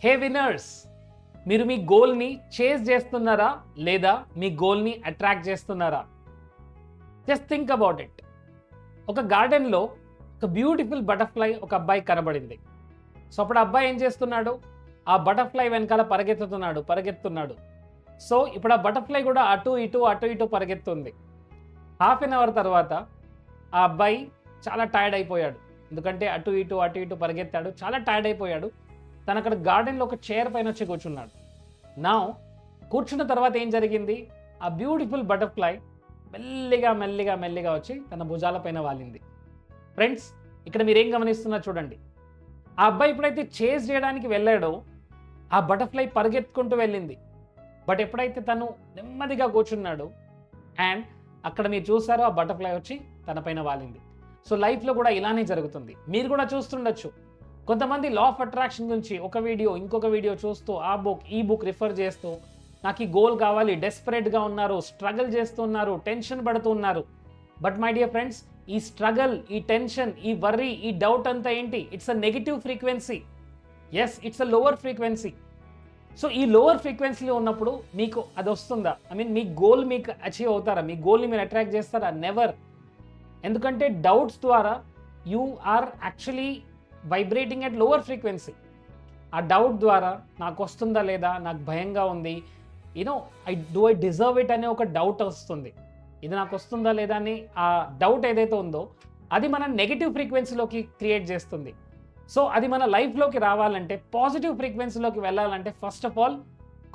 హే winners, మీరు మీ గోల్ని chase చేస్తున్నారా లేదా మీ గోల్ని అట్రాక్ట్ చేస్తున్నారా? Just think about it. ఒక గార్డెన్లో ఒక బ్యూటిఫుల్ బటర్ఫ్లై ఒక అబ్బాయి కనబడింది. సో అప్పుడు అబ్బాయి ఏం చేస్తున్నాడు? ఆ బటర్ఫ్లై వెనకాల పరిగెత్తున్నాడు. సో ఇప్పుడు ఆ బటర్ఫ్లై కూడా అటు ఇటు పరిగెత్తుంది. హాఫ్ అన్ అవర్ తర్వాత ఆ అబ్బాయి చాలా టైర్డ్ అయిపోయాడు. ఎందుకంటే అటు ఇటు పరిగెత్తాడు, చాలా టైర్డ్ అయిపోయాడు. తను అక్కడ గార్డెన్లో ఒక చైర్ పైన వచ్చి కూర్చున్నాడు. నా కూర్చున్న తర్వాత ఏం జరిగింది? ఆ బ్యూటిఫుల్ బటర్ఫ్లై మెల్లిగా వచ్చి తన భుజాల పైన వాలింది. ఫ్రెండ్స్, ఇక్కడ మీరేం గమనిస్తున్నారు చూడండి. ఆ అబ్బాయి ఎప్పుడైతే చేజ్ చేయడానికి వెళ్ళాడో ఆ బటర్ఫ్లై పరిగెత్తుకుంటూ వెళ్ళింది. బట్ ఎప్పుడైతే తను నెమ్మదిగా కూర్చున్నాడో అండ్ అక్కడ మీరు చూసారో ఆ బటర్ఫ్లై వచ్చి తన పైన వాలింది. సో లైఫ్లో కూడా ఇలానే జరుగుతుంది. మీరు కూడా చూస్తుండొచ్చు. కొంతమంది లా ఆఫ్ అట్రాక్షన్ గురించి ఒక వీడియో ఇంకొక వీడియో చూస్తూ ఈ బుక్ రిఫర్ చేస్తూ నాకు ఈ గోల్ కావాలి, డెస్పరేట్గా ఉన్నారు, స్ట్రగుల్ చేస్తున్నారు, టెన్షన్ పడుతూ ఉన్నారు. బట్ మై డియర్ ఫ్రెండ్స్, ఈ స్ట్రగల్, ఈ టెన్షన్, ఈ వర్రీ, ఈ డౌట్ అంతా ఏంటి? It's a negative frequency. Yes, it's a lower frequency. So ఈ లోవర్ ఫ్రీక్వెన్సీలో ఉన్నప్పుడు మీకు అది వస్తుందా? మీ గోల్ మీకు అచీవ్ అవుతారా? మీ గోల్ని మీరు అట్రాక్ట్ చేస్తారా? నెవర్. ఎందుకంటే డౌట్స్ ద్వారా you are actually vibrating at lower frequency. ఆ డౌట్ ద్వారా నాకు వస్తుందా లేదా, నాకు భయంగా ఉంది, ఐ డిజర్వ్ ఇట్ అనే ఒక డౌట్ వస్తుంది. ఇది నాకు వస్తుందా లేదా అని ఆ డౌట్ ఏదైతే ఉందో అది మన నెగిటివ్ ఫ్రీక్వెన్సీలోకి క్రియేట్ చేస్తుంది. సో అది మన లైఫ్లోకి రావాలంటే, పాజిటివ్ ఫ్రీక్వెన్సీలోకి వెళ్ళాలంటే first of all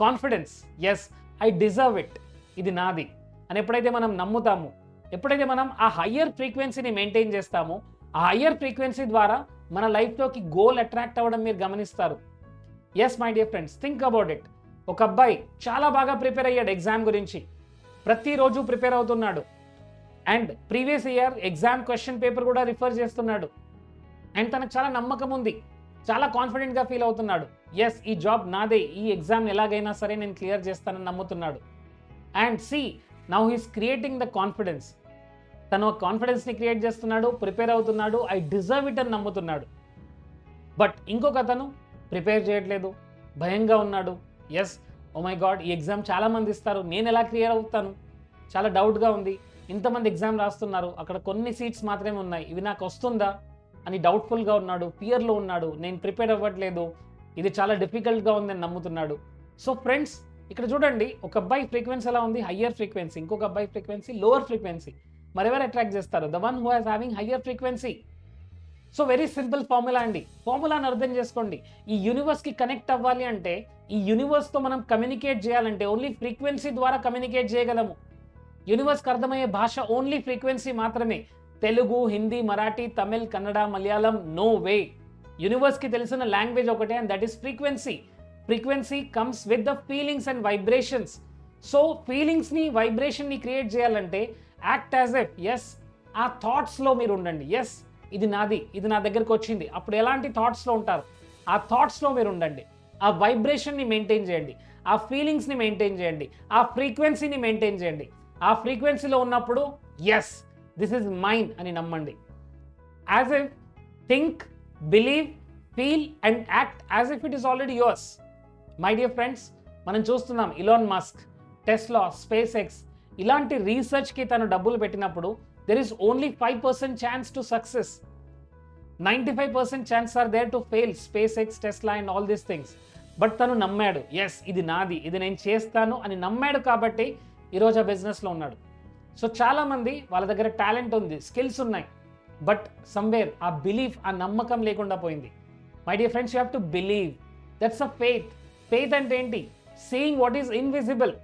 confidence. Yes, I deserve it, ఇది నాది అని ఎప్పుడైతే మనం నమ్ముతామో, ఎప్పుడైతే మనం ఆ హయ్యర్ ఫ్రీక్వెన్సీని మెయింటైన్ చేస్తామో, ఆ హయ్యర్ ఫ్రీక్వెన్సీ ద్వారా మన లైఫ్లోకి గోల్ అట్రాక్ట్ అవ్వడం మీరు గమనిస్తారు. Yes my dear friends, think about it. ఒక అబ్బాయి చాలా బాగా ప్రిపేర్ అయ్యాడు ఎగ్జామ్ గురించి, ప్రతిరోజు ప్రిపేర్ అవుతున్నాడు and previous year exam question paper కూడా రిఫర్ చేస్తున్నాడు అండ్ తనకు చాలా నమ్మకం ఉంది, చాలా కాన్ఫిడెంట్గా ఫీల్ అవుతున్నాడు. ఎస్, ఈ జాబ్ నాదే, ఈ ఎగ్జామ్ ఎలాగైనా సరే నేను క్లియర్ చేస్తానని నమ్ముతున్నాడు. And see now he's creating the confidence. తను కాన్ఫిడెన్స్ని క్రియేట్ చేస్తున్నాడు, ప్రిపేర్ అవుతున్నాడు, ఐ డిజర్వ్ ఇట్ అని నమ్ముతున్నాడు. బట్ ఇంకొక అతను ప్రిపేర్ చేయట్లేదు, భయంగా ఉన్నాడు. ఎస్, ఓ మై గాడ్, ఈ ఎగ్జామ్ చాలామంది ఇస్తారు, నేను ఎలా క్లియర్ అవుతాను, చాలా డౌట్గా ఉంది, ఇంతమంది ఎగ్జామ్ రాస్తున్నారు, అక్కడ కొన్ని సీట్స్ మాత్రమే ఉన్నాయి, ఇవి నాకు వస్తుందా అని డౌట్ఫుల్గా ఉన్నాడు, ఫియర్లో ఉన్నాడు, నేను ప్రిపేర్ అవ్వట్లేదు, ఇది చాలా డిఫికల్ట్గా ఉందని నమ్ముతున్నాడు. సో ఫ్రెండ్స్, ఇక్కడ చూడండి, ఒక అబ్బాయి ఫ్రీక్వెన్సీ ఎలా ఉంది? Higher frequency. ఇంకొక అబ్బాయి ఫ్రీక్వెన్సీ లోవర్ ఫ్రీక్వెన్సీ. మరి ఎవరు అట్రాక్ట్ చేస్తారు? The one who has having higher frequency. So very simple formula అండి. ఫార్ములాని అర్థం చేసుకోండి. ఈ యూనివర్స్కి కనెక్ట్ అవ్వాలి అంటే, ఈ యూనివర్స్తో మనం కమ్యూనికేట్ చేయాలంటే ఓన్లీ ఫ్రీక్వెన్సీ ద్వారా కమ్యూనికేట్ చేయగలము. యూనివర్స్కి అర్థమయ్యే భాష ఓన్లీ ఫ్రీక్వెన్సీ మాత్రమే. Telugu, Hindi, Marathi, Tamil, Kannada, Malayalam, no way. యూనివర్స్కి తెలిసిన లాంగ్వేజ్ ఒకటే, and that is frequency. Frequency comes with the feelings and vibrations. So ఫీలింగ్స్ని, వైబ్రేషన్ని క్రియేట్ చేయాలంటే యాక్ట్ యాజ్ ఎఫ్. ఎస్, ఆ థాట్స్లో మీరు ఉండండి. ఎస్, ఇది నాది, ఇది నా దగ్గరకు వచ్చింది. అప్పుడు ఎలాంటి థాట్స్లో ఉంటారు? ఆ థాట్స్లో మీరు ఉండండి. ఆ వైబ్రేషన్ని మెయింటైన్ చేయండి, ఆ ఫీలింగ్స్ని మెయింటైన్ చేయండి, ఆ ఫ్రీక్వెన్సీని మెయింటైన్ చేయండి. ఆ ఫ్రీక్వెన్సీలో ఉన్నప్పుడు ఎస్, దిస్ ఈజ్ మైన్ అని నమ్మండి. As if think, believe, feel and act as if it is already yours. My dear friends, మనం చూస్తున్నాం Elon Musk, Tesla, space X ఇలాంటి రీసెర్చ్కి తను డబ్బులు పెట్టినప్పుడు there is only 5% chance to success. 95% chance are there to fail. SpaceX, Tesla and all these things. But తను నమ్మాడు. Yes, ఇది నాది, ఇది నేను చేస్తాను అని నమ్మాడు కాబట్టి ఈరోజు ఆ బిజినెస్లో ఉన్నాడు. సో చాలామంది వాళ్ళ దగ్గర టాలెంట్ ఉంది, స్కిల్స్ ఉన్నాయి, బట్ సమ్వేర్ ఆ బిలీఫ్, ఆ నమ్మకం లేకుండా పోయింది. My dear friends, you have to believe. That's a faith. Faith అంటే ఏంటి? Seeing what is invisible.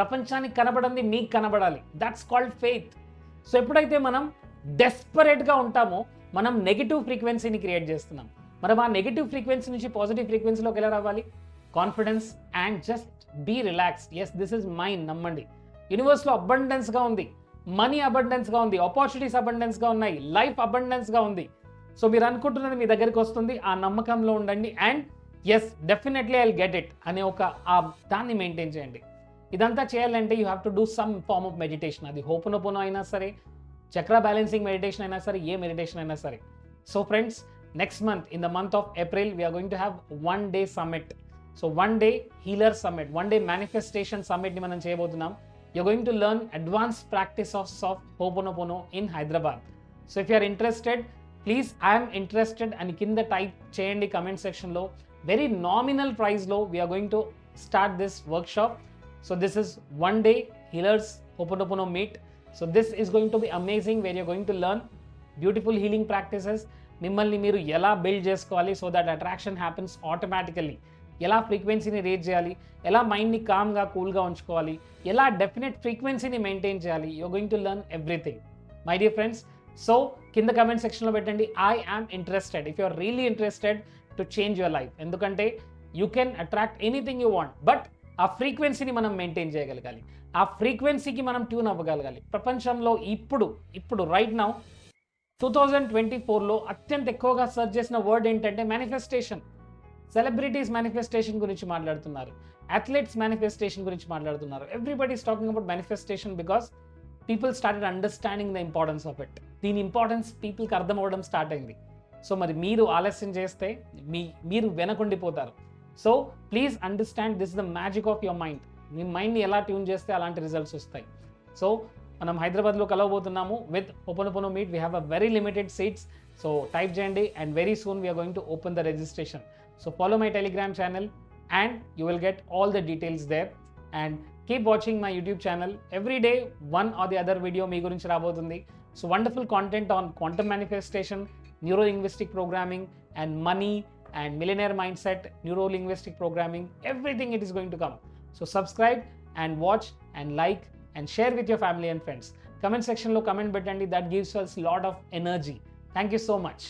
ప్రపంచానికి కనబడింది మీకు కనబడాలి. That's called faith. సో ఎప్పుడైతే మనం డెస్పరేట్గా ఉంటామో మనం నెగిటివ్ ఫ్రీక్వెన్సీని క్రియేట్ చేస్తున్నాం. మనం ఆ నెగిటివ్ ఫ్రీక్వెన్సీ నుంచి పాజిటివ్ ఫ్రీక్వెన్సీలోకి ఎలా రావాలి? Confidence and just be relaxed. Yes, this is mine నమ్మండి. యూనివర్స్లో అబండెన్స్గా ఉంది, మనీ అబండెన్స్గా ఉంది, ఆపర్చునిటీస్ అబండెన్స్గా ఉన్నాయి, లైఫ్ అబండెన్స్గా ఉంది. సో మీరు అనుకుంటున్నది మీ దగ్గరికి వస్తుంది. ఆ నమ్మకంలో ఉండండి and yes, definitely I will get it అనే ఒక దాన్ని మెయింటైన్ చేయండి. ఇదంతా చేయాలంటే you have to do some form of meditation. అది హోపనోపోనో అయినా సరే, చక్ర బ్యాలెన్సింగ్ మెడిటేషన్ అయినా సరే, ఏ మెడిటేషన్ అయినా సరే. So friends, next month, in the month of April, we are going to have 1-day summit. So 1-day healer summit, 1-day manifestation summit ni manam cheyabothunam. You're going to learn advanced practice of Ho'oponopono in Hyderabad. So if you are interested, please I am interested and kinda type cheyandi comment section lo. Very nominal price lo we are going to start this workshop. So this is 1-day healers Ho'oponopono meet. So this is going to be amazing, where you're going to learn beautiful healing practices. మిమ్మల్ని మీరు ఎలా build చేసుకోవాలి so that attraction happens automatically, ఎలా ఫ్రీక్వెన్సీని raise చేయాలి, ఎలా మైండ్ని కామ్గా కూల్గా ఉంచుకోవాలి, ఎలా డెఫినెట్ ఫ్రీక్వెన్సీని మెయింటైన్ చేయాలి. You're going to learn everything my dear friends. So కింద కమెంట్ సెక్షన్లో పెట్టండి I am interested if you are really interested to change your life. ఎందుకంటే you can attract anything you want, but ఆ ఫ్రీక్వెన్సీని మనం maintain చేయగలగాలి, ఆ ఫ్రీక్వెన్సీకి మనం ట్యూన్ అవ్వగలగాలి. ప్రపంచంలో ఇప్పుడు రైట్ నౌ 2024లో అత్యంత ఎక్కువగా సెర్చ్ చేసిన వర్డ్ ఏంటంటే మేనిఫెస్టేషన్. సెలబ్రిటీస్ మేనిఫెస్టేషన్ గురించి మాట్లాడుతున్నారు, అథ్లెట్స్ మేనిఫెస్టేషన్ గురించి మాట్లాడుతున్నారు. Everybody is talking about manifestation because people started understanding the importance of it. దీని ఇంపార్టెన్స్ పీపుల్కి అర్థం అవ్వడం స్టార్ట్ అయింది. సో మరి మీరు ఆలస్యం చేస్తే మీరు వెనకుండిపోతారు. So please understand this the magic of your mind. మీ మైండ్ని ఎలా ట్యూన్ చేస్తే అలాంటి రిజల్ట్స్ వస్తాయి. సో మనం హైదరాబాద్లో కలవబోతున్నాము with Ho'oponopono meet. We have a very limited seats. So type చేయండి and very soon we are going to open the registration. So follow my Telegram channel and you will get all the details there. And keep watching my YouTube channel. Every day one or the other video మీ గురించి రాబోతుంది. So wonderful content on quantum manifestation, neuro linguistic programming and money and millionaire mindset, neuro linguistic programming, everything it is going to come. So subscribe and watch and like and share with your family and friends. Comment section lo comment bettandi, that gives us lot of energy. Thank you so much.